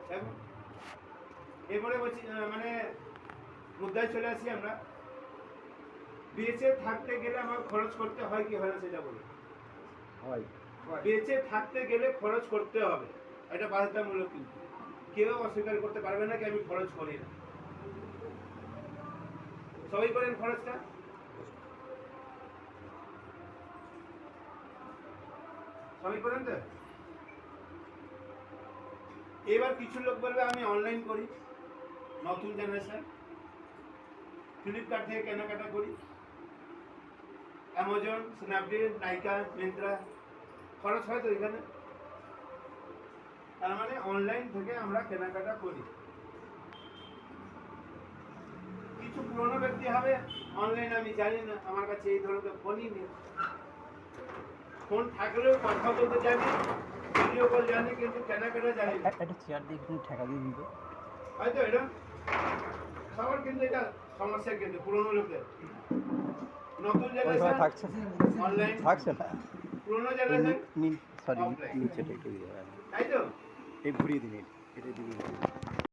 দেখো এরপরে বলছি মানে মুদ্রায় চলে আসি আমরা। বেঁচে থাকতে গেলে আমার খরচ করতে হয় কি হয় না সেটা বলি। হয়। বেঁচে থাকতে গেলে খরচ করতে হবে, এটা বাধ্যতামূলক, কিন্তু কেউ অস্বীকার করতে পারবে না কি আমি খরচ করি না। সবাই করেন খরচটা, সবাই করেন তো। এবার কিছু লোক বলবে আমি অনলাইন করি, নতুন জেনারেশন, ফ্লিপকার্ট থেকে কেনাকাটা করি, অ্যামাজন, স্ন্যাপডিল, নাইকা, মিন্ত্রা, খরচ হয় তো এখানে। তার মানে অনলাইন থেকে আমরা কেনাকাটা করি। কিছু পুরনো ব্যক্তি হবে অনলাইন আমি জানি না, আমার কাছে এই ধরনের ফোনই নেই, ফোন থাকলেও কথা বলতে জানি, ভিডিও কল জানি, কিন্তু কেনাকাটা জানি না। একটা চেয়ার দিয়ে একটু ঠেকা দিয়ে দিবে হয়তো এটা সবার, কিন্তু এটা সমস্যা, কিন্তু পুরনো লোকদের। নতুন জেনারেশন থাকছে অনলাইন, থাকছে না। পুরনো জেনারেশন সরি অফলাইন, নিচেটা একটু দিয়ে তাই তো। এই ঘুরিয়ে দিন, এটা দিয়ে